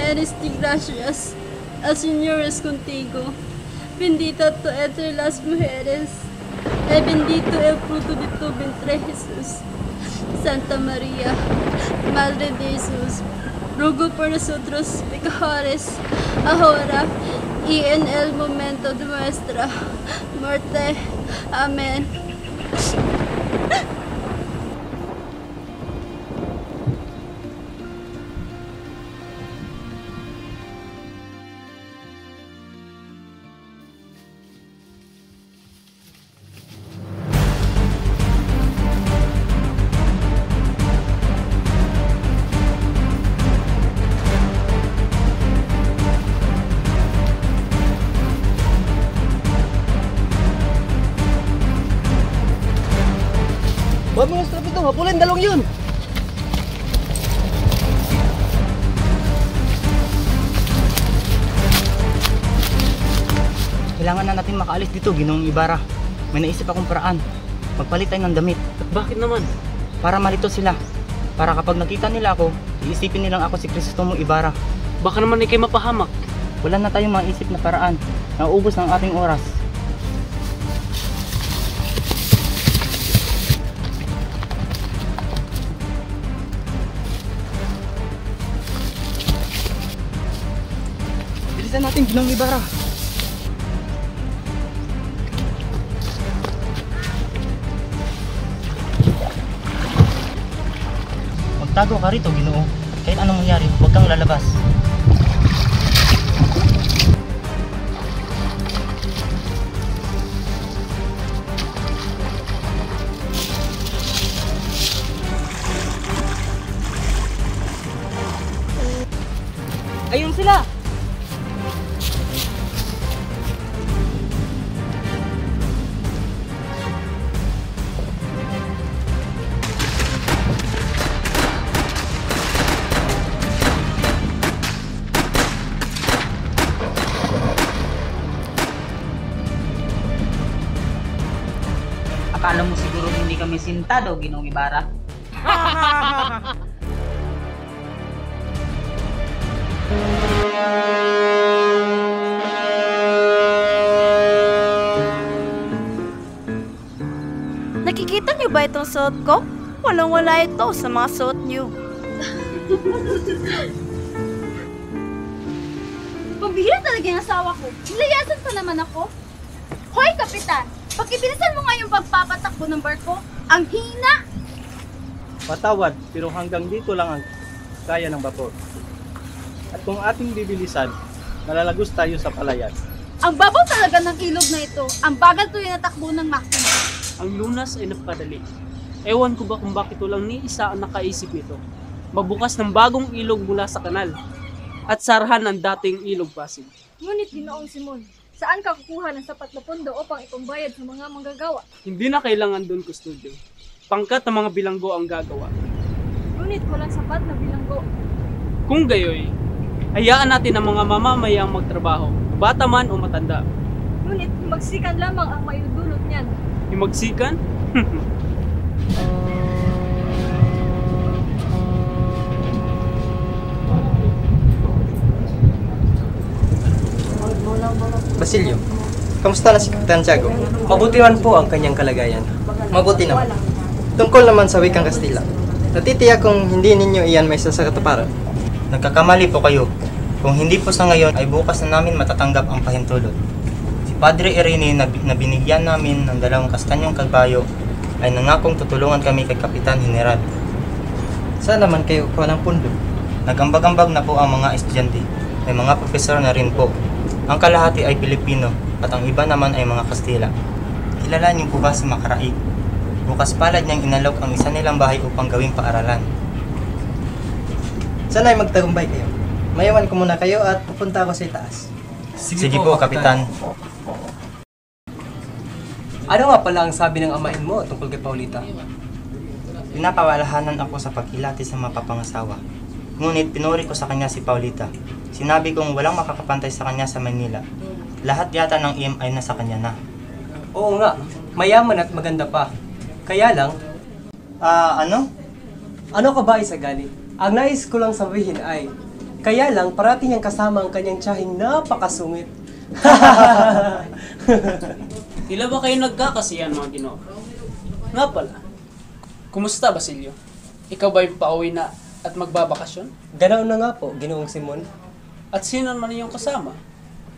eres de gracias, el Señor es contigo. Bendita tú entre las mujeres, y bendito el fruto de tu vientre Jesús. Santa María, Madre de Jesús, ruego por nosotros pecadores, ahora y en el momento de nuestra muerte. Amén. Huwag mo ng strap ito, hapulin, dalawang yun! Kailangan na natin makaalis dito, Ginoong Ibarra. May naisip akong paraan. Magpalit tayo ng damit. At bakit naman? Para malito sila. Para kapag nakita nila ako, iisipin nilang ako si Crisostomo Ibarra. Baka naman ikay mapahamak. Wala na tayong maisip na paraan. Nauubos ng ating oras. Bilisan natin, Ginoong Ibarra. Magtago ka rito, Ginoo. Kahit anong mangyari, huwag kang lalabas. Ayun sila! Akala mo siguro hindi kami sintado, Ginoong Ibarra? Nakikita niyo ba itong suot ko? Walang-wala ito sa mga suot niyo. Pambihira talaga yung asawa ko. Nilayasan pa naman ako. Hoy, Kapitan! Pakibilisan mo nga yung pagpapatakbo ng barko. Ang hina! Patawad, pero hanggang dito lang ang kaya ng vapor. At kung ating bibilisan, malalagos tayo sa palayan. Ang babaw talaga ng ilog na ito. Ang bagal tuloy na takbo ng makina. Ang lunas ay napakadali. Ewan ko ba kung bakit walang ni isa ang nakaisip ito. Magbukas ng bagong ilog mula sa kanal at sarahan ang dating ilog Pasig. Ngunit Ginoong Simon, saan ka kukuha ng sapat na pondo upang ipambayad sa mga manggagawa? Hindi na kailangan doon kustodyo. Pangkat ng mga bilanggo ang gagawa. Ngunit walang sapat na bilanggo. Kung gayoy, hayaan natin ang mga mamamayang magtrabaho, bata man o matanda. Ngunit magsikan lamang ang maidudulot niyan. Himagsikan? Basilio, kamusta na si Kapitan Tiago? Mabuti man po ang kanyang kalagayan. Mabuti naman. Tungkol naman sa wikang Kastila, natitiyak kung hindi ninyo iyan may sasakatuparan. Nagkakamali po kayo. Kung hindi po sa ngayon, ay bukas na namin matatanggap ang pahintulot. Si Padre Irene na binigyan namin ng 2 kastanyong kabayo ay nangakong tutulungan kami kay Kapitan General. Saan naman kayo kuha ng pundo? Nagambag-ambag na po ang mga estudyante. May mga profesor na rin po. Ang kalahati ay Pilipino at ang iba naman ay mga Kastila. Kilala niyo po ba si Macaraig? Bukas palad niyang inalok ang isa nilang bahay upang gawing paaralan. Sana ay magtagumpay kayo. Mayawan ko muna kayo at pupunta ako sa itaas. Sige po, Kapitan. Ano nga pala ang sabi ng amain mo tungkol kay Paulita? Pinapawalahanan ako sa pagkilati sa mapapangasawa. Ngunit pinuri ko sa kanya si Paulita. Sinabi kong walang makakapantay sa kanya sa Manila. Lahat yata ng iyem ay nasa kanya na. Oo nga, mayaman at maganda pa. Kaya lang, Ano? ano ka ba isagali? Ang nais ko lang sabihin ay, Kaya lang, parati niyang kasama ang kanyang tiyahing napakasungit. Tila ba kayo nagkakasiyan mga Ginoo? Nga pala, kumusta Basilio? Ikaw ba'y pauwi na at magbabakasyon? Ganaon na nga po, Ginoong Simon. At sino naman iyong kasama?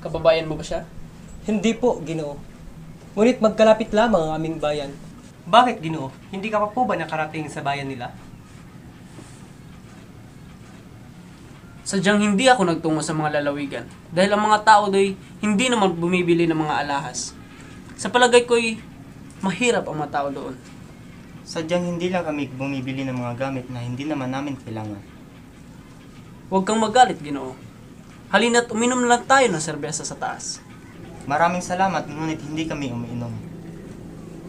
Kababayan mo ba siya? Hindi po, Ginoo. Ngunit magkalapit lamang ang aming bayan. Bakit, Ginoo? Hindi ka pa po ba nakarating sa bayan nila? Sadyang hindi ako nagtungo sa mga lalawigan dahil ang mga tao do'y hindi naman bumibili ng mga alahas. Sa palagay ko'y mahirap ang mga tao doon. Sadyang hindi lang kami bumibili ng mga gamit na hindi naman namin kailangan. Huwag kang magalit, Ginoo. Halina't uminom lang tayo ng serbesa sa taas. Maraming salamat, ngunit hindi kami umiinom.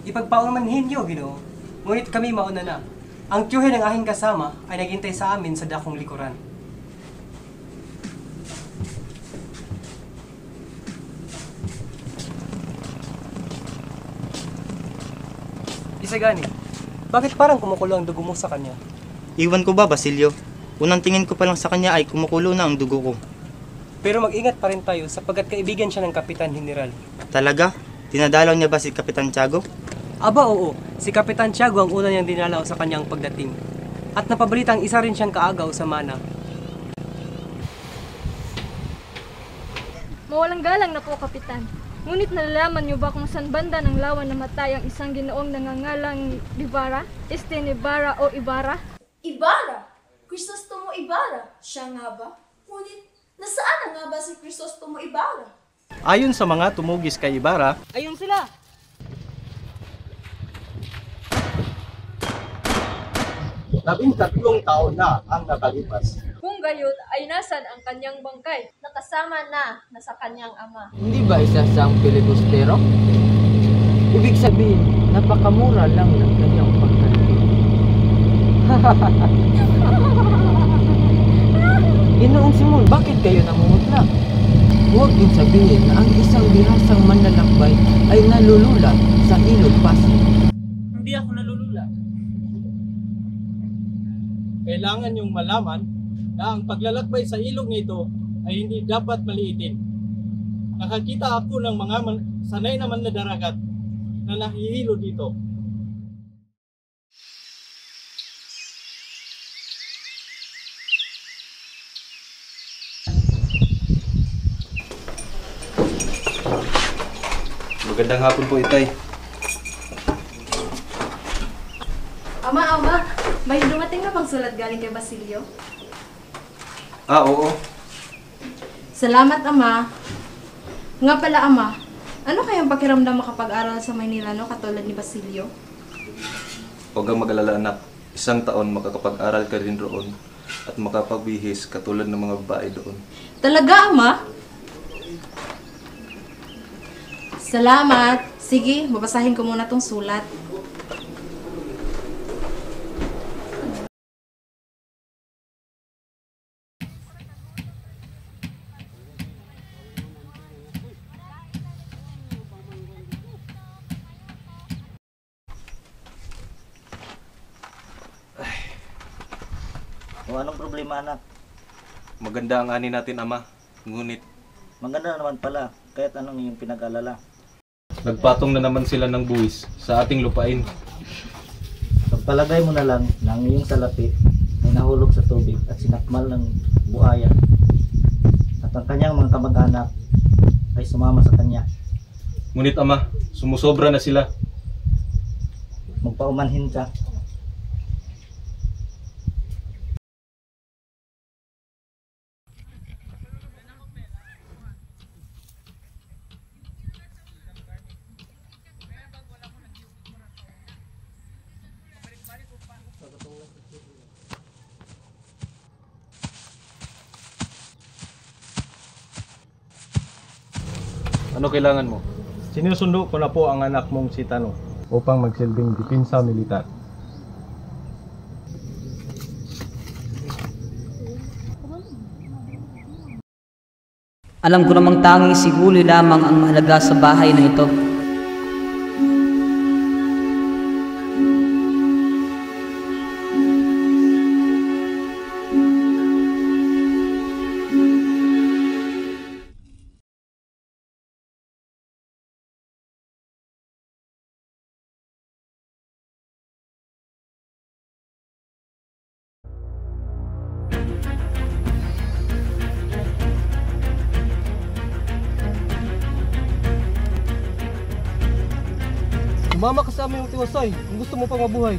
Ipagpaumanhin niyo, Ginoo. Ngunit kami mauna na. Ang tiyuhin ng aking kasama ay naghintay sa amin sa dakong likuran. Isagani, bakit parang kumukulo ang dugo mo sa kanya? Iwan ko ba, Basilio? Unang tingin ko pa lang sa kanya ay kumukulo na ang dugo ko. Pero mag-ingat pa rin tayo sapagkat kaibigan siya ng Kapitan General. Talaga? Dinadalaw niya ba si Kapitan Tiago? Aba oo, si Kapitan Tiago ang una niyang dinalaw sa kanyang pagdating. At napabalitang isa rin siyang kaagaw sa mana. Mawalang galang na po, Kapitan. Ngunit nalalaman niyo ba kung saan banda ng lawan namatay ang isang ginoong nangangalang Ibarra? Ibarra o Ibarra? Ibarra? Crisostomo Ibarra? Siya nga ba? Ngunit, nasaan na nga ba si Crisostomo Ibarra? Ayon sa mga tumugis kay Ibarra, Ayun sila! 13 taon na ang nakalipas. Kung gayon ay nasan ang kanyang bangkay? Nakasama na sa kanyang ama. Hindi ba isa siyang filibustero? Ibig sabihin, napakamura lang ng kanyang pagkalito. Ginoong Simon, bakit kayo namumutla? Huwag din sabihin na ang isang bihasang manlalakbay ay nalulula sa ilog Pasig. Hindi ako nalulula. Kailangan niyong malaman na ang paglalakbay sa ilog nito ay hindi dapat maliitin. Nakakita ako ng mga sanay naman na daragat na nahihilo dito. Magandang hapon po, Itay. Ama, may dumating na bang sulat galing kay Basilio? Oo. Salamat, Ama. Nga pala, Ama, ano kayang pakiramdam makapag-aral sa Maynila, no, katulad ni Basilio? Huwag kang mag-alala, anak. Isang taon makakapag-aral ka rin roon at makapagbihis katulad ng mga babae doon. Talaga, Ama? Salamat. Sige, babasahin ko muna tong sulat. O anong problema, anak? Maganda ang ani natin, Ama. Ngunit, Maganda naman pala, kahit anong iyong pinag-alala. nagpatong na naman sila ng buwis sa ating lupain. Pagpalagay mo na lang na ang iyong salapi ay nahulog sa tubig at sinakmal ng buhaya. At ang kanyang mga kamag-anak ay sumama sa kanya. Ngunit, Ama, sumusobra na sila. Magpaumanhin ka. Ano kailangan mo? Sinusundo ko na po ang anak mong si Tanong upang magsilbing dipinsa militar. Alam ko namang tanging si Julio lamang ang mahalaga sa bahay na ito. Sumama ka sa aming utiwasay kung gusto mo pang mabuhay.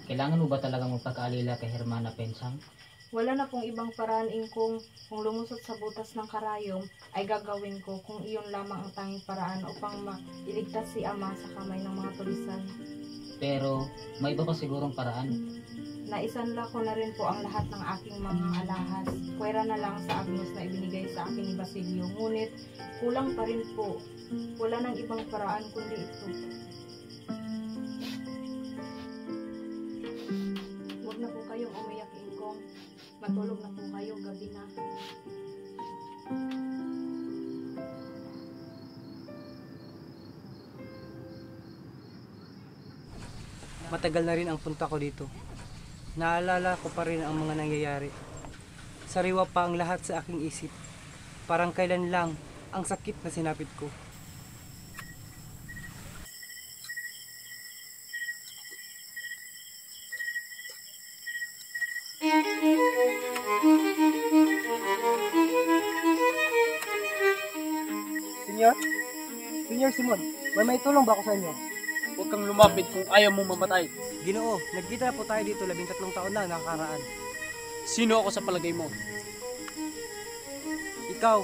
Kailangan mo ba talagang magpag-alila kay Hermana Pensang? Wala na pong ibang paraan kung lumusot sa butas ng karayom ay gagawin ko kung iyon lamang ang tanging paraan upang mailigtas si Ama sa kamay ng mga tulisan. Pero may iba pa sigurong paraan. Naisanla ko na rin po ang lahat ng aking mga alahas. Pwera na lang sa agnos na ibinigay sa akin ni Basilio. Ngunit kulang pa rin po. Wala nang ibang paraan kundi ito. Huwag na po kayong umiyak, Ingkong. Matulog na po kayo, gabi na. Matagal na rin ang punta ko dito. Naalala ko pa rin ang mga nangyayari. Sariwa pa ang lahat sa aking isip. Parang kailan lang ang sakit na sinapit ko. Senyor Simon, may tulong ba ako sa inyo? Huwag kang lumapit kung ayaw mong mamatay. Ginoo, nagkita na po tayo dito 13 taon na nakakaraan. Sino ako sa palagay mo? Ikaw,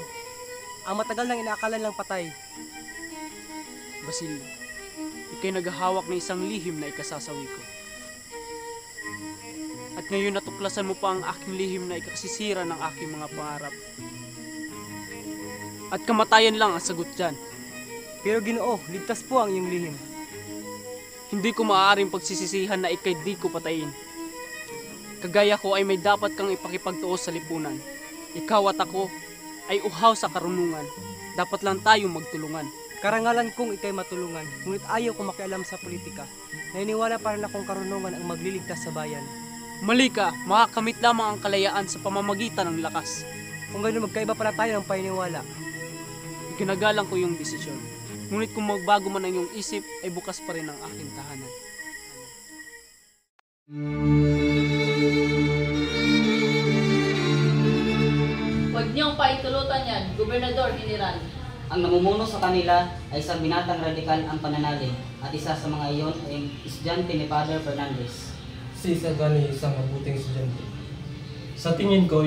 ang matagal nang inaakala lang patay. Basilio, ikay naghahawak ng isang lihim na ikasasawi ko. At ngayon natuklasan mo pa ang aking lihim na ikasisira ng aking mga pangarap. At kamatayan lang ang sagot dyan. Pero Ginoo, ligtas po ang iyong lihim. Hindi ko maaaring pagsisisihan na ikay di ko patayin. Kagaya ko ay may dapat kang ipakipagtuos sa lipunan. Ikaw at ako ay uhaw sa karunungan. Dapat lang tayong magtulungan. Karangalan kong ikay matulungan, ngunit ayaw ko makialam sa politika. Naniniwala pa rin akong karunungan ang magliligtas sa bayan. Mali ka, makakamit lamang ang kalayaan sa pamamagitan ng lakas. Kung gano'n magkaiba pala tayo ng paniniwala. Ikinagalang ko yung desisyon. Ngunit kung magbago man ang iyong isip, ay bukas pa rin ang aking tahanan. Huwag niyong paitulutan yan, Gobernador General. Ang namumuno sa kanila ay isang binatang radikal ang pananalig at isa sa mga iyon ay estudyante ni Father Fernandez. Si Isagani isang mabuting estudyante. Sa tingin ko,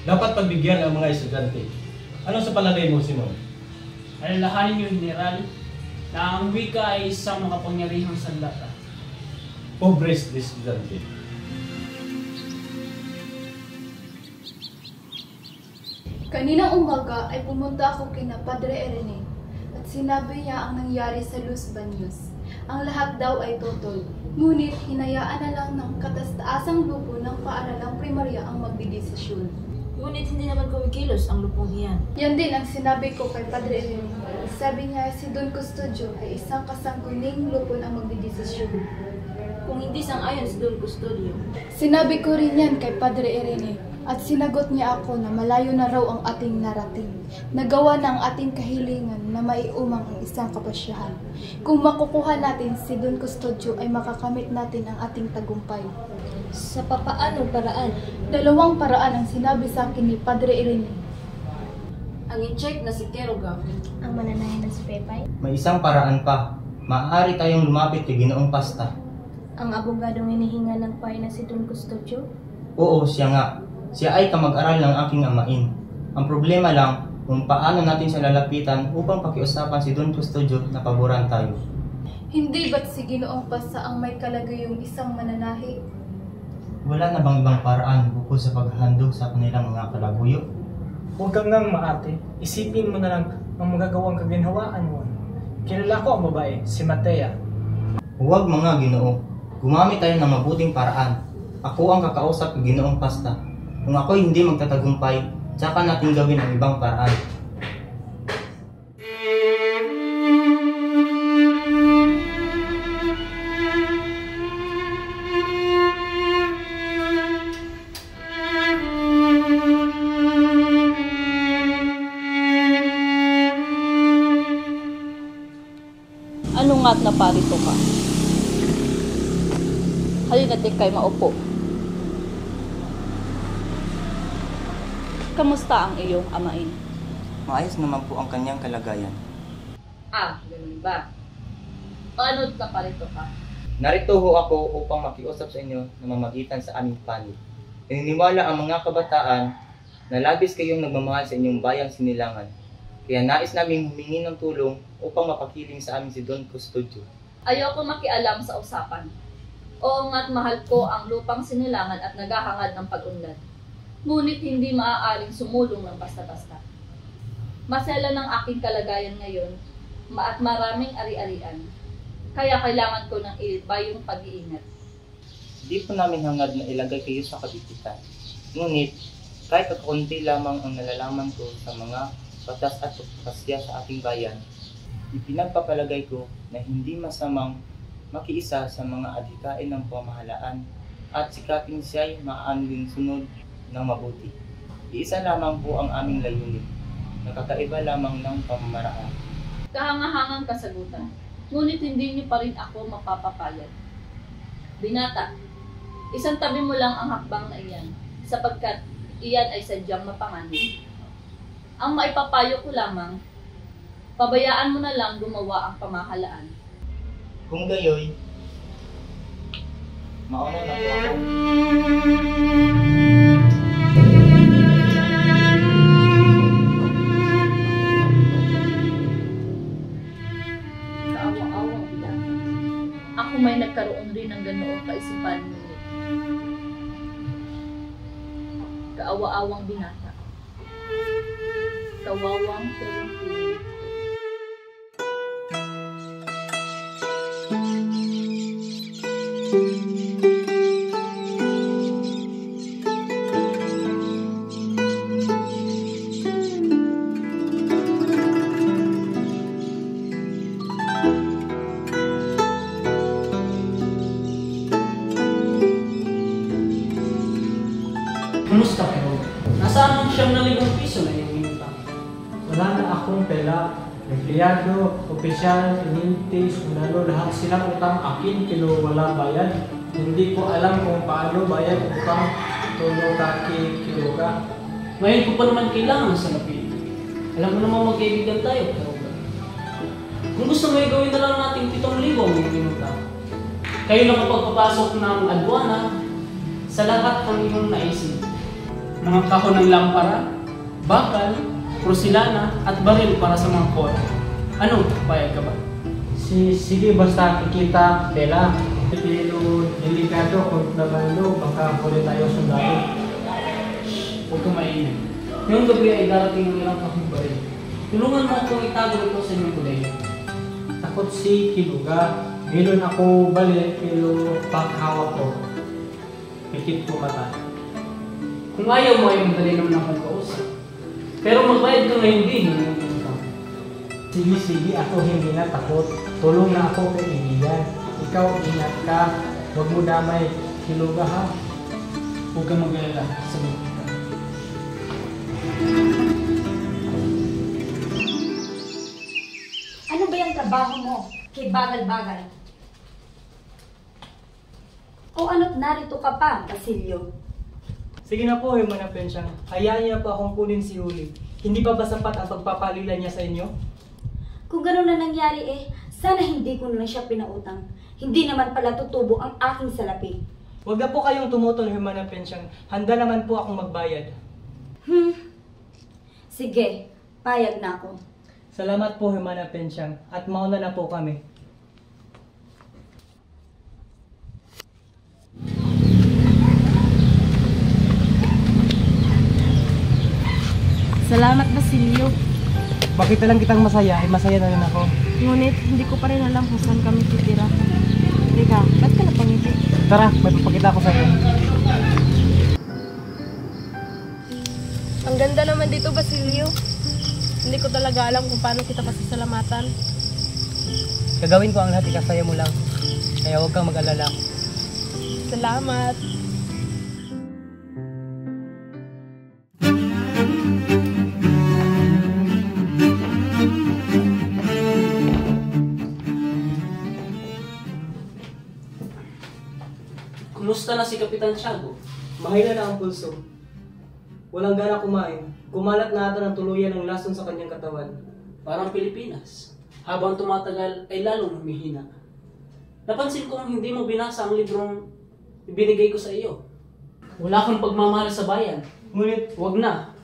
dapat pagbigyan ang mga estudyante. Ano sa palagay mo, Simon? Alalahanin niyo, General, na ang wika ay isang makapangyarihang sandata. Pobres de estudyante. Kaninang umaga ay pumunta ako kina Padre Irene at sinabi niya ang nangyari sa Los Baños. Ang lahat daw ay totoo, ngunit hinayaan na lang ng kataas-taasang grupo ng paaralang primarya ang magdidesisyon. Ngunit hindi naman kumikilos ang lupong iyan. Yan din ang sinabi ko kay Padre Irene. Sabi niya si Don Custodio ay isang kasangkuning lupon ang magdidesisyon. Kung hindi sang-ayon si Don Custodio. Sinabi ko rin yan kay Padre Irene at sinagot niya ako na malayo na raw ang ating narating. Nagawa na ang ating kahilingan na maiumang ang isang kapasyahan. Kung makukuha natin si Don Custodio ay makakamit natin ang ating tagumpay. Sa papaanong paraan? Dalawang paraan ang sinabi sa akin ni Padre Irene. Ang in-check na si Kerougac. Ang mananayan na si Pepay? May isang paraan pa. Maaari tayong lumapit kay Ginoong Pasta. Ang abogadong hinihinga ng payo na si Don Custodio? Oo, siya nga. Siya ay kamag-aral ng aking amain. Ang problema lang kung paano natin siya lalapitan upang pakiusapan si Don Custodio na paboran tayo. Hindi ba't si Ginoong Pasta ang may kalagayong isang mananahi? Wala na bang ibang paraan bukod sa paghandog sa kanilang mga kalaguyo? Huwag kang nang maarte. Isipin mo na lang ang magagawang kaginhawaan mo. Kilala ko ang babae, si Matea. Huwag mga Ginoo. Gumamit tayo ng mabuting paraan. Ako ang kakausap ng Ginoong Pasta. Kung ako'y hindi magtatagumpay, tsaka natin gawin ang ibang paraan. Ano nga't naparito ka? Halina't ikay maupo. Kamusta ang iyong amain? Maayos naman po ang kanyang kalagayan. Ganun ba? Paano ka parito ka? Narito ho ako upang makiusap sa inyo na mamagitan sa aming panig. Naniniwala ang mga kabataan na labis kayong nagmamahal sa inyong bayang Sinilangan. Kaya nais namin humingi ng tulong upang mapakiling sa amin si Don Custodio. Ayoko makialam sa usapan. Oo nga't mahal ko ang lupang Sinilangan at naghahangad ng pag-unlad. Ngunit hindi maaaring sumulong ng basta-basta. Masela ng aking kalagayan ngayon at maraming ari-arian. Kaya kailangan ko ng ibayong pag-iingat. Di po namin hangad na ilagay kayo sa kabibitan. Ngunit, kahit kakunti lamang ang nalalaman ko sa mga batas at pasya sa ating bayan, ipinagpapalagay ko na hindi masamang makiisa sa mga adhikain ng pamahalaan at sikapin siya'y maaaring sunod ng mabuti. Iisa lamang po ang aming layunin, nakakaiba lamang ng pamamaraan. Kahangahangang kasagutan, ngunit hindi niyo pa rin ako mapapapayag. Binata, isang tabi mo lang ang hakbang na iyan, sapagkat iyan ay sadyang mapanganib. Ang maipapayo ko lamang, pabayaan mo na lang gumawa ang pamahalaan. Kung gayoy, mauna na po ako. Kaawa-awang binata. Ako may nagkaroon rin ng ganoong kaisipan ngunit. Kaawa-awang binata. Kawawang tulong-tulong. Kumusta kayo? Nasaan ang ₱9,000 na iyong inutang? Wala na akong pera. Empleyado, opisyal, inintis, unalo, lahat silang utang akin pero wala bayad. Hindi ko alam kung paano bayad utang. Tulong kaki, kilo ka. Ngayon ko pa naman kailangan sa lapid. Alam mo naman magkaibigan tayo, pero kung gusto mo gawin na lang natin 7,000 ang iyong inutang. Kayo na kapagpapasok ng adwana sa lahat ng iyong naisip. Mga kahon ng lampara, bakal, porselana at baril para sa mga kore. Ano, payag ka ba? Sige, basta kikita, pera. Pero delikado, kontrabando, baka huli tayo sundalo. Huwag kang mainit. Ngayong gabi ay darating ng ilang kahong baril. Tulungan mo akong itago ito sa inyong kulay. Takot si Kiluga. Meron ako balik, pero paghawak ko. Pikit ko mata. Kung ayaw mo ay madali naman akong kausap. Pero magbayad ka na hindi ng iyong utang. Sige, ako hindi na takot. Tulong na ako kay Ibigan. Ikaw, ingat ka. Huwag mo damay. Kiluga ha. Huwag kang mag-alala. Sagot ka. Ano ba yung trabaho mo? Kay bagal-bagal. O ano't narito ka pa, Basilio? Sige na po, Hermana Pensyang. Hayaan niya pa akong kunin si Huli. Hindi pa ba sapat ang pagpapalila niya sa inyo? Kung gano'n na nangyari sana hindi ko na siya pinautang. Hindi naman pala tutubo ang aking salapi. Huwag na po kayong tumutol, Hermana Pensyang. Handa naman po akong magbayad. Sige, payag na ako. Salamat po, Hermana Pensyang. At mauna na po kami. Salamat, Basilio. Bakit lang kitang masaya, ay masaya na rin ako. Ngunit, hindi ko pa rin alam kung saan kami titira. Teka, ba't ka napangiti? Tara, may papakita ko sa iyo. Ang ganda naman dito, Basilio. Hindi ko talaga alam kung paano kita pasasalamatan. Gagawin ko ang lahat, ikasaya mo lang. Kaya huwag kang mag-alala. Salamat. Kamusta na si Kapitan Tiago? Mahina na ang pulso. Walang gana kumain. Kumalat na ata ng tuluyan ng lason sa kanyang katawan. Parang Pilipinas. Habang tumatagal ay lalong humihina. Napansin kong hindi mo binasa ang librong ibinigay ko sa iyo. Wala kang pagmamahal sa bayan. Ngunit wag na.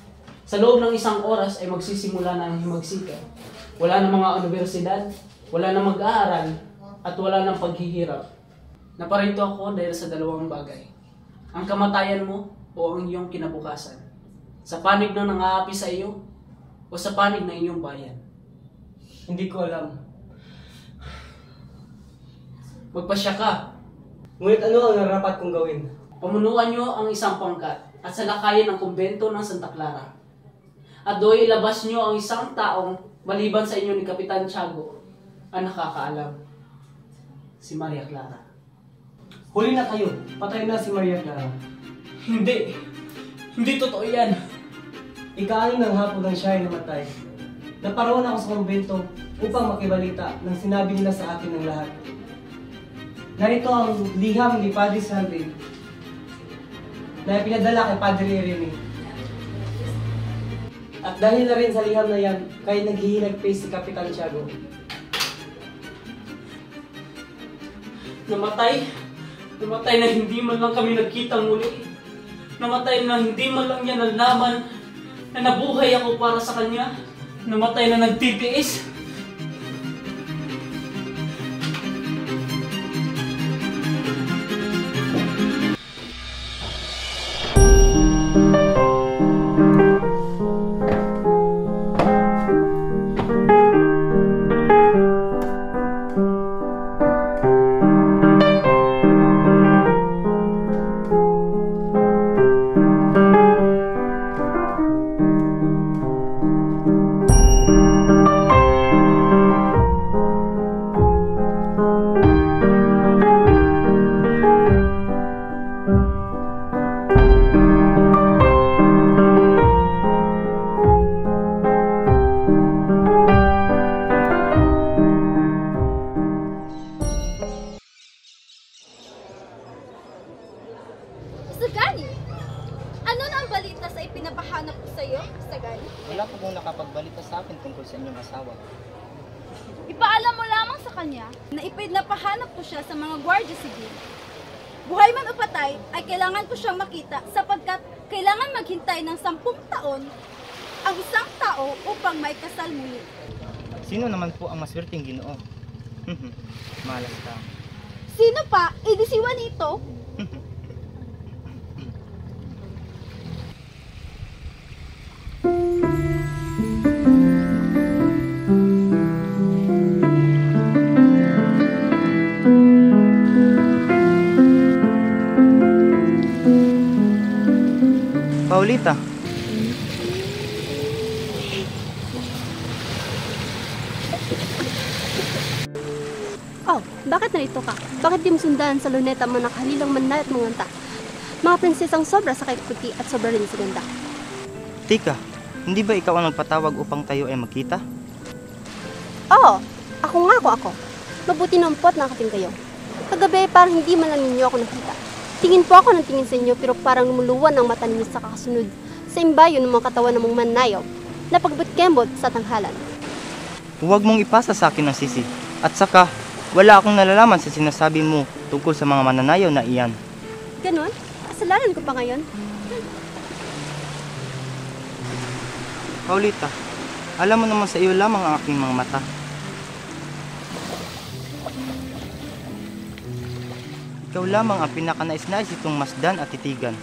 Sa loob ng isang oras ay magsisimula na ang himagsikan. Wala na mga universidad, wala na mag-aaral, at wala ng paghihirap. Naparito ako dahil sa dalawang bagay. Ang kamatayan mo o ang iyong kinabukasan. Sa panig ng nang-aapi sa iyo o sa panig ng inyong bayan. Hindi ko alam. Magpasya ka. Ngunit ano ang narapat kong gawin? Pamunuan niyo ang isang pangkat at salakayin ang kumbento ng Santa Clara. At doon ilabas niyo ang isang taong maliban sa inyo ni Kapitan Tiago ang nakakaalam. Si Maria Clara. Huli na kayo. Patay na si Maria Clara. Hindi. Hindi totoo yan. Ika-6 ng hapon nang siya ay namatay. Naparoon ako sa kumbento upang makibalita ng sinabi nila sa akin ng lahat. Narito ang liham ni Padre Salve na pinadala kay Padre Irene. At dahil na rin sa liham na yan, kaya naghihinagpis si Kapitan Tiago. Namatay na hindi man lang kami nagkita muli. Namatay na hindi man lang niya nalaman na nabuhay ako para sa kanya. Namatay na nagtitiis. Sagani! Ano na ang balita sa ipinapahanap ko sa iyo, Sagani? Wala po kong nakapagbalita sa akin tungkol sa inyong asawa. Ipaalam mo lamang sa kanya na ipinapahanap ko siya sa mga gwardiya sibil. Buhay man o patay, ay kailangan ko siyang makita sapagkat kailangan maghintay ng 10 taon ang isang tao upang may kasal muli. Sino naman po ang maswerteng Ginoo? Malas ka. Sino pa? E di si Juanito? Paulita. Oh, bakit narito ka? Bakit di mo sundan sa luneta mga nakahalilang manay at mga anta? Mga prinsesang sobra sa puti at sobra rin sa ganda. Tika, hindi ba ikaw ang nagpatawag upang tayo ay magkita? Oo, ako. Mabuti nampot na nakating kayo. Kagabi parang hindi man lang ninyo ako nakita. Tingin po ako ng tingin sa inyo pero parang lumuluwan ang mata ninyo sa kakasunod sa imbayo ng mga katawan ng mga manayaw na pagbut-kembot sa tanghalan. Huwag mong ipasa sa akin ang sisi. At saka, wala akong nalalaman sa sinasabi mo tungkol sa mga mananayaw na iyan. Ganon? Kasalanan ko pa ngayon? Paulita, alam mo naman sa iyo lamang ang aking mga mata. Ikaw lamang ang pinakanais-nais itong masdan at titigan.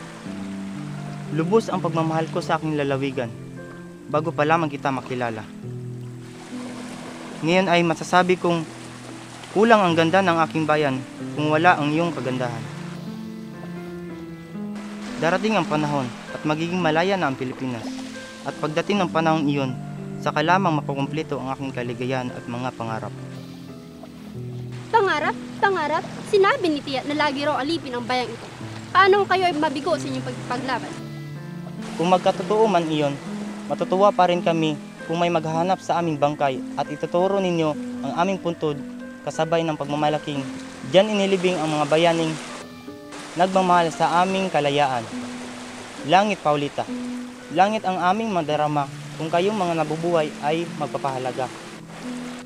Lubos ang pagmamahal ko sa aking lalawigan, bago pa lamang kita makilala. Ngayon ay masasabi kong kulang ang ganda ng aking bayan kung wala ang iyong kagandahan. Darating ang panahon at magiging malaya na ang Pilipinas. At pagdating ng panahong iyon, saka lamang makukumpleto ang aking kaligayahan at mga pangarap. Pangarap? Sinabi ni Tiya na lagi raw alipin ang bayang ito. Paano kayo ay mabigo sa inyong paglaban? Kung magkatotoo man iyon, matutuwa pa rin kami kung may maghahanap sa aming bangkay at ituturo ninyo ang aming puntod kasabay ng pagmamalaking diyan inilibing ang mga bayaning nagmamahal sa aming kalayaan. Langit, Paulita, langit ang aming madarama kung kayong mga nabubuhay ay magpapahalaga.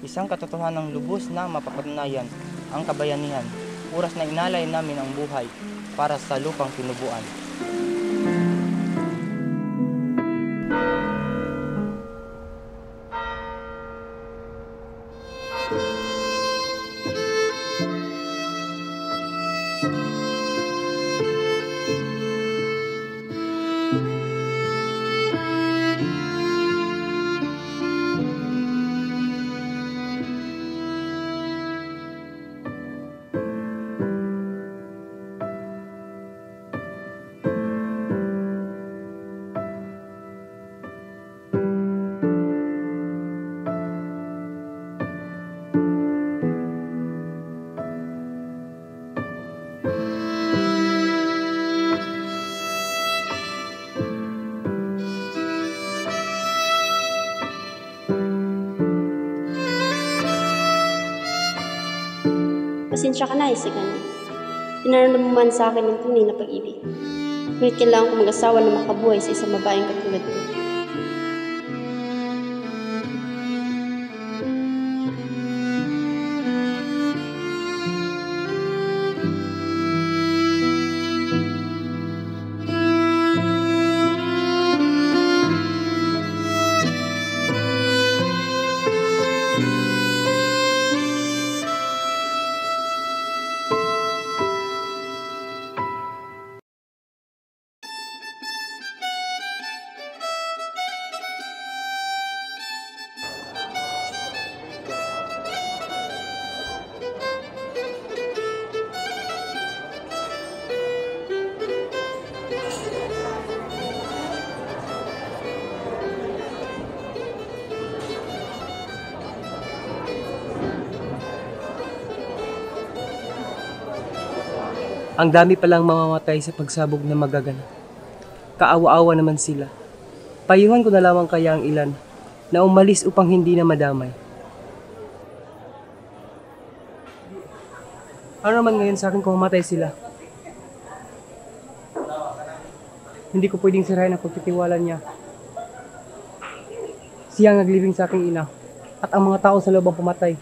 Isang katotohanang lubos na mapapatunayan ang kabayanihan, oras na inalay namin ang buhay para sa lupang tinubuan. Pasensya ka na, Isagani. Pinaramdam mo man sa akin ng tunay na pag-ibig. Ngunit kailangan ko mag-asawa na makabuhay sa isang babaeng katulad ko. Ang dami palang mamamatay sa pagsabog na magaganap. Kaawa-awa naman sila. Payuhan ko na lamang kaya ang ilan na umalis upang hindi na madamay. Ano naman ngayon sa akin kung mamatay sila? Hindi ko pwedeng sirahin ang pagtitiwala niya. Siya ang naglibing sa aking ina at ang mga tao sa loob ang pumatay.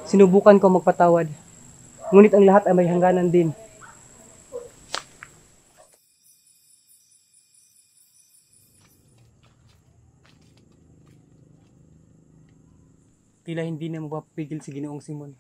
Sinubukan ko magpatawad. Ngunit ang lahat ay may hangganan din. Tila hindi na mapapigil si Ginoong Simon.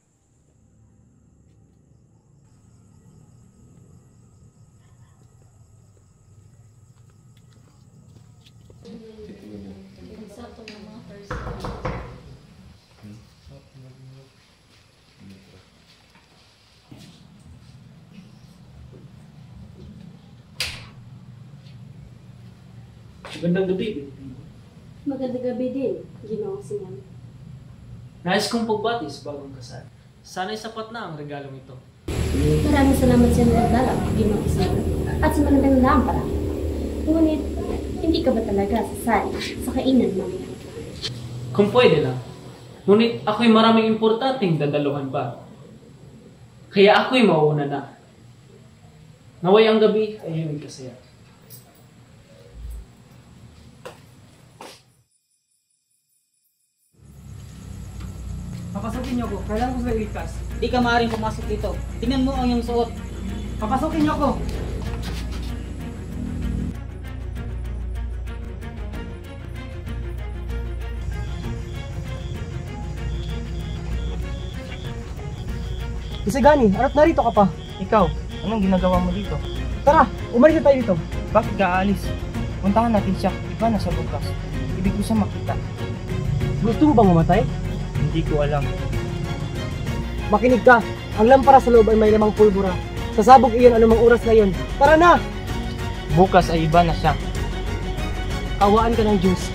Magandang gabi. Magandang gabi din, Ginoong Simon. Nais kong pagbatis bagong kasal. Sana'y sapat na ang regalong ito. Maraming salamat sa nagdala, Ginoong Simon, at sa magandang lampara. Ngunit, hindi ka ba talaga sasali sa kainan mamaya? Kung pwede lang. Ngunit ako'y maraming importanteng dadaluhan pa. Kaya ako'y mauuna na. Naway ang gabi ay iyong kasaya. Papasukin niyo ako. Kailangan ko sila iligtas. Di ka maaaring pumasok dito. Tingnan mo ang iyong suot. Papasukin niyo ako. Isagani, ano't narito ka pa? Ikaw, anong ginagawa mo dito? Tara, umalis na tayo dito. Bakit ka aalis? Puntahan natin siya. Iba na sa bukas. Ibig ko siya makita. Gusto mo bang mamatay? Hindi ko alam. Makinig ka. Ang lampara sa loob ay may lamang pulbura. Sasabog iyon anumang oras na yun. Tara na! Bukas ay iba na siya. Kawaan ka ng Diyos.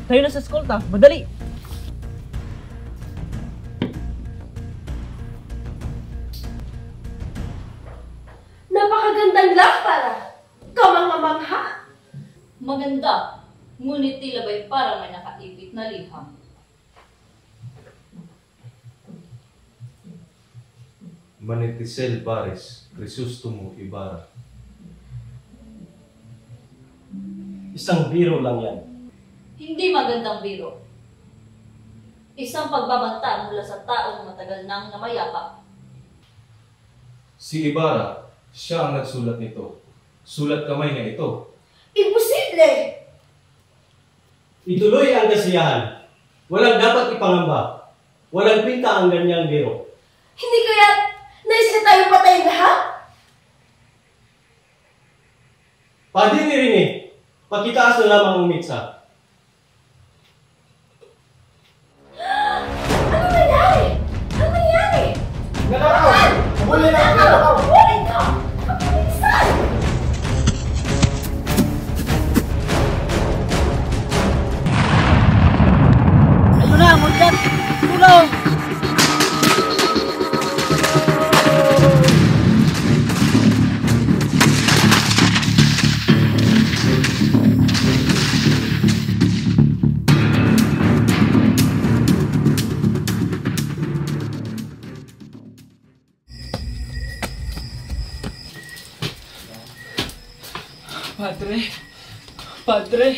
Tayo na sa eskolta. Madali! Napakagandang lampara! Kamangha-mangha! Maganda, ngunit tila ba'y parang may nakaipit na liham. Manitizelle Bares, Crisostomo Ibarra. Isang biro lang yan. Hindi magandang biro. Isang pagbabanta mula sa taong matagal nang namayapa. Si Ibarra, siya ang nagsulat nito. Sulat kamay na ito. Imposible! Ituloy ang kasiyahan. Walang dapat ipangamba. Walang pinta ang ganyang biro. Hindi kaya nais na tayo patayin lahat? Padre Rene, pakitaas na lamang ang mitsa. Ano nangyari? Ano nangyari? Nakaw! Huli na! Nakaw! Huli ka! Kapilisan! Ayun na, Morgan! Tulong! Padre, Padre.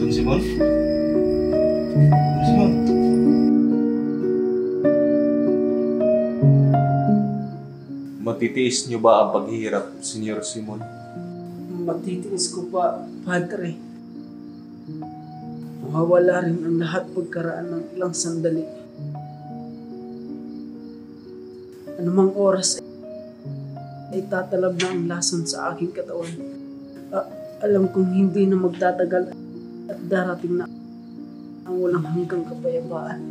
Don Simon? Don Simon? Matitiis niyo ba ang paghihirap, Senyor Simon? Matitiis ko pa, Padre. Mawawala rin ang lahat pagkaraan ng ilang sandali. Anumang oras ay tatalab na ang lason sa aking katawan. Alam kong hindi na magtatagal at darating na ang walang hanggang kapayapaan.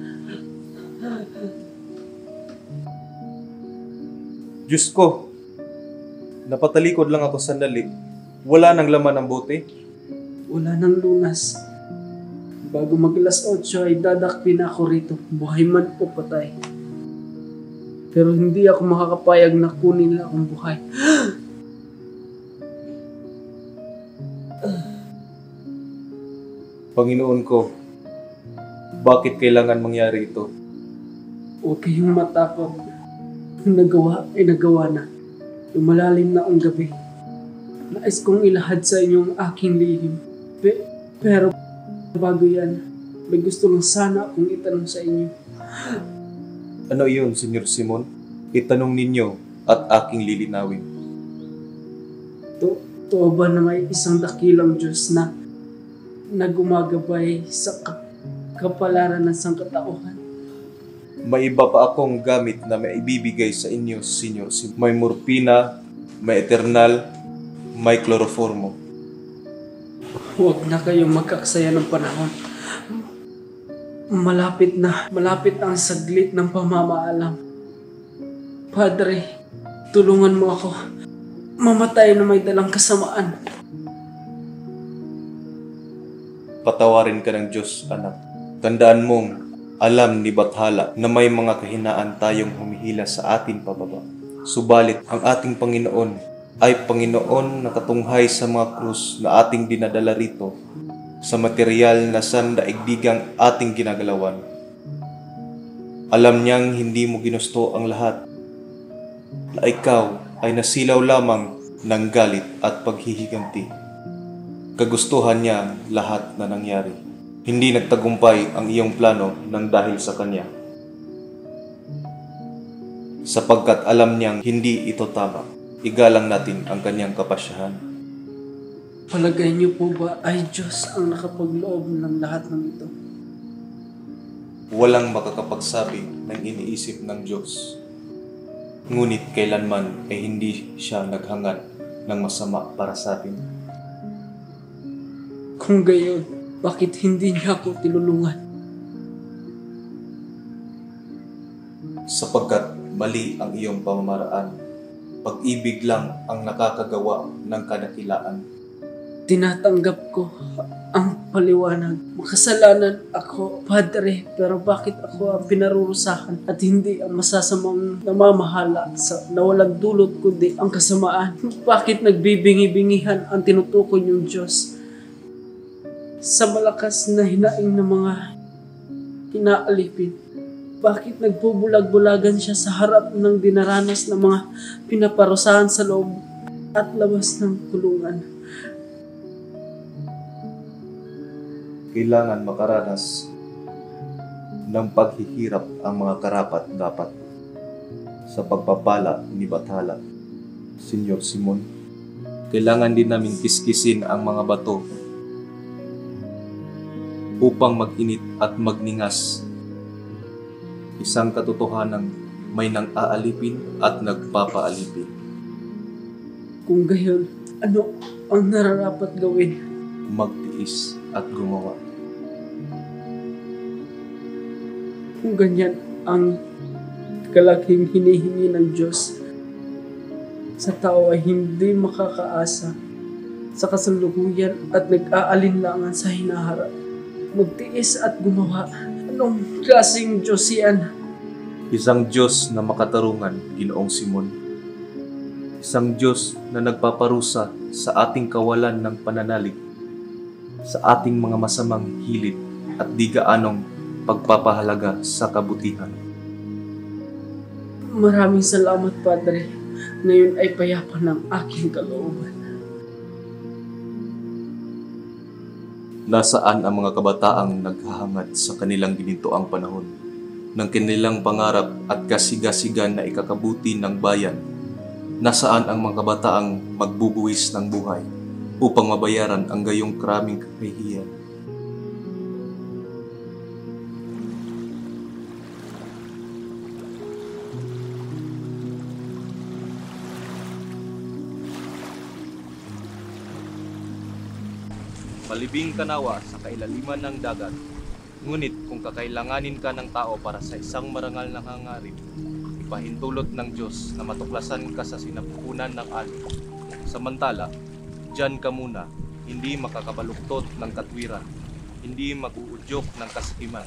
Diyos ko, napatalikod lang ako sandali. Wala nang laman ang bote. Wala nang lunas. Bago mag-alas 8 ay dadakpin ako rito, buhay man o patay. Pero hindi ako makakapayag na kunin lang ang buhay. Panginoon ko, bakit kailangan mangyari ito? Huwag kayong matakot. Ang nagawa ay nagawa na. Lumalalim na ang gabi. Nais kong ilahad sa inyo ang aking lihim. Pero bago yan, may gusto lang sana akong itanong sa inyo. Ano iyon, Senyor Simon? Itanong ninyo at aking lilinawin. Totoo ba na may isang dakilang Diyos na gumagabay sa kapalaran ng sangkatauhan? May iba pa akong gamit na maibibigay sa inyo, Senyor Simon. May morpina, may eternal, may chloroformo. Huwag na kayong magkaksaya ng panahon. Malapit na ang saglit ng pamamaalam. Padre, tulungan mo ako. Mamatay na may dalang kasamaan. Patawarin ka ng Diyos, anak. Tandaan mong alam ni Bathala na may mga kahinaan tayong humihila sa atin pababa. Subalit ang ating Panginoon ay Panginoon na katunghay sa mga krus na ating dinadala rito sa material na sandaigdigang ating ginagalawan. Alam niyang hindi mo ginusto ang lahat, na ikaw ay nasilaw lamang ng galit at paghihiganti. Kagustuhan niya lahat na nangyari. Hindi nagtagumpay ang iyong plano nang dahil sa kanya. Sapagkat alam niyang hindi ito tama, igalang natin ang kanyang kapasyahan. Palagay niyo po ba ay Diyos ang nakapagloob ng lahat ng ito? Walang makakapagsabi ng iniisip ng Diyos. Ngunit kailanman ay hindi siya naghangad ng masama para sa atin. Kung gayon, Bakit hindi niya ako tinulungan? Sapagkat mali ang iyong pamamaraan. Pag-ibig lang ang nakakagawa ng kadakilaan. Tinatanggap ko ang paliwanag. Makasalanan ako, Padre, pero bakit ako ang pinarurusahan at hindi ang masasamang namamahala sa nawalang dulot kundi ang kasamaan? Bakit nagbibingi-bingihan ang tinutukoy niyong Diyos sa malakas na hinaing ng mga hinaalipin? Bakit nagbubulag-bulagan siya sa harap ng dinaranas ng mga pinaparusahan sa loob at labas ng kulungan? Kailangan makaranas ng paghihirap ang mga karapat-dapat sa pagpapala ni Bathala. Senyor Simon, kailangan din namin kiskisin ang mga bato upang mag-init at magningas. Isang katotohanang may nang-aalipin at nagpapaalipin. Kung gayon, ano ang nararapat gawin? Magtiis at gumawa. Kung ganyan ang kalaking hinihingi ng Diyos, sa tao ay hindi makakaasa sa kasalukuyan at nag-aalinlangan sa hinaharap. Magtiis at gumawa. Anong klaseng Diyos yan? Isang Diyos na makatarungan, Ginoong Simon. Isang Diyos na nagpaparusa sa ating kawalan ng pananalig, sa ating mga masamang hilit at di gaanong pagpapahalaga sa kabutihan. Maraming salamat, Padre. Ngayon ay payapa ng aking kalooban. Nasaan ang mga kabataang naghahangad sa kanilang ginintoang panahon ng kanilang pangarap at kasigasigan na ikakabuti ng bayan? Nasaan ang mga kabataang magbubuwis ng buhay upang mabayaran ang gayong karaming kahihiyan? Malibing ka nawa sa kailaliman ng dagat, ngunit kung kakailanganin ka ng tao para sa isang marangal na hangarin, ipahintulot ng Diyos na matuklasan ka sa sinapupunan ng alip. Samantala, diyan ka muna, hindi makakabaluktot ng katwiran, hindi mag-uudyok ng kasakiman.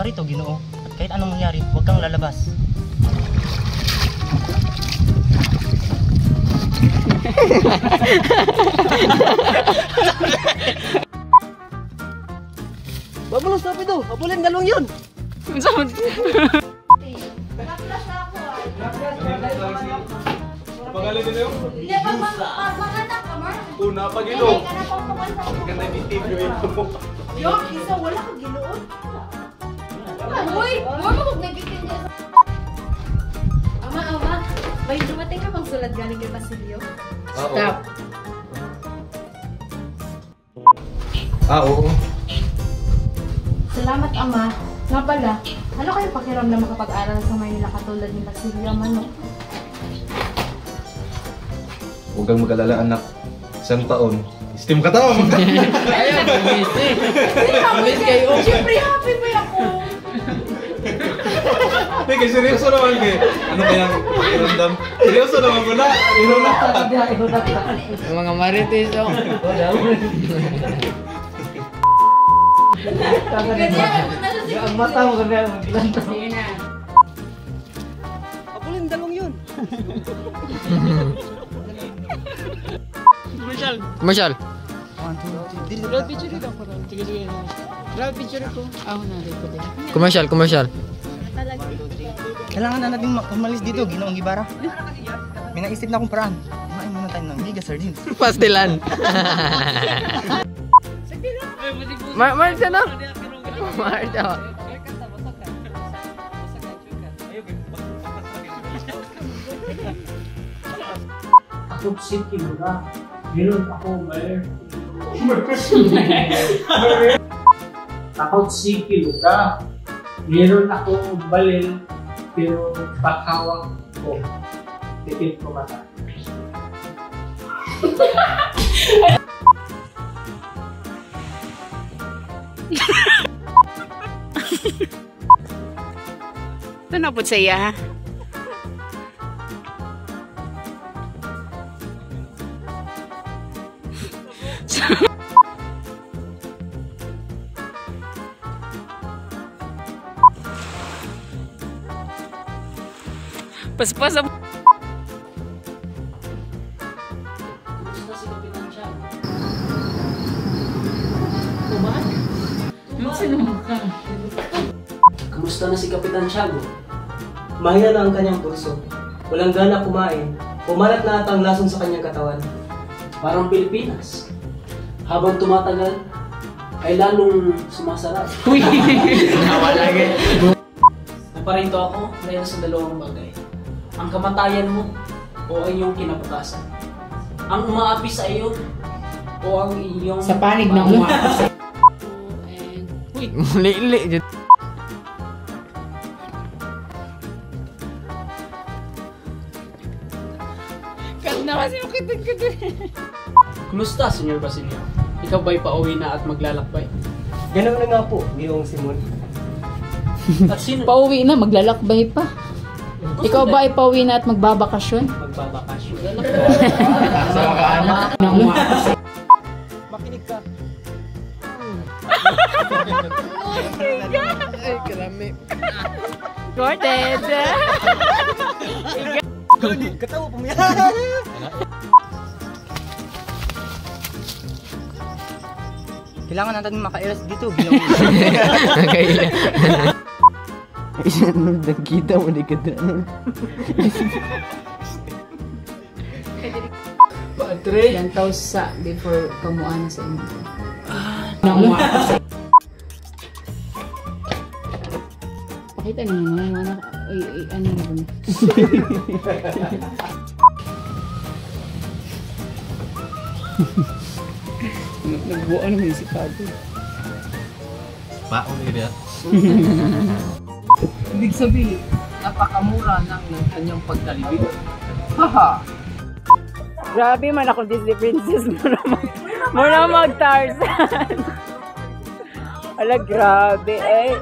ka rito, Ginoo. At kahit anong mangyari, huwag kang lalabas. Babalos na pito! Habulin galong yun! Pagaling din yun? Hindi, pagmahanap ka, Mar. Una pa gino. Ganda yung tibyo yun. Yo, isa wala ka ginuon. Uy, mo magnagitin niya. Ama, may dumating ka pang sulat galing kay Basilio? Stop! Oo. Salamat, Ama. Nga pala, ano kayo pakiramdam makapag-aral sa Maynila katulad ni Basilio Manok? Huwag kang mag-alala, anak. Isang taon. Steam ka tao! Ayan, mabis eh! Mabis kayo! Siyempre, happy ba ako? Hindi, seryoso naman kay. Ano kayang pakiramdam? Seryoso naman ko na! Ang mga marites, oh! Ang mata mo kaya maglanto. Habulin galong yun! Commercial. Grab picture dito ako. Sige, sige. Grab picture ko. Ako na dito. Commercial. Kailangan na natin umalis dito, Ginoong Ibarra. May naisip na akong paraan. Kumain muna tayo ng mega sardines. Pastilan. Marta no? Marta. Ako sige muna. Meron ako maler. Takot sige muna. Meron ako balil pero pakawak ko. Tikit ko mata. Ito na po saya. Pas-pas ang... Kamusta na si Kapitan Tiago? Mahina na ang kanyang pulso. Walang gana kumain. Pumalat na ata ang lason sa kanyang katawan. Parang Pilipinas. Habang tumatagal, ay lalong sumasarap. Uy! Nawalagi. Naparito ako dahil sa dalawang bagay. Ang kamatayan mo o ang iyong kinabukasan. Ang umaapi sa iyo o ang iyong... Sa panig na umaapi. Uy! Muli-li. Na kasi makitid. Kumusta, Senyor Basilio? Ikaw ba'y pauwi na at maglalakbay? Ganun na nga po, Ginoong Simon. At sino? Pauwi na, maglalakbay pa. Ikaw ba ay pauwi na at magbabakasyon? Magbabakasyon. Sa mga anak. Makinig ka. Ay, karami. Gorded! Katawa po niya. Kailangan natin makairas dito, Ginoong. Nagkita mo ni Kadran. Padre! Yan taos sa before kamuana sa inyo. Pakita niyo naman. Ano na ba? Nagbuo naman si Padre. Paong area. Ibig sabihin, napakamura ng kanyang pagkalibig. Haha! Grabe man ako Disney princess mo na mag-Tarzan. Ala, grabe eh.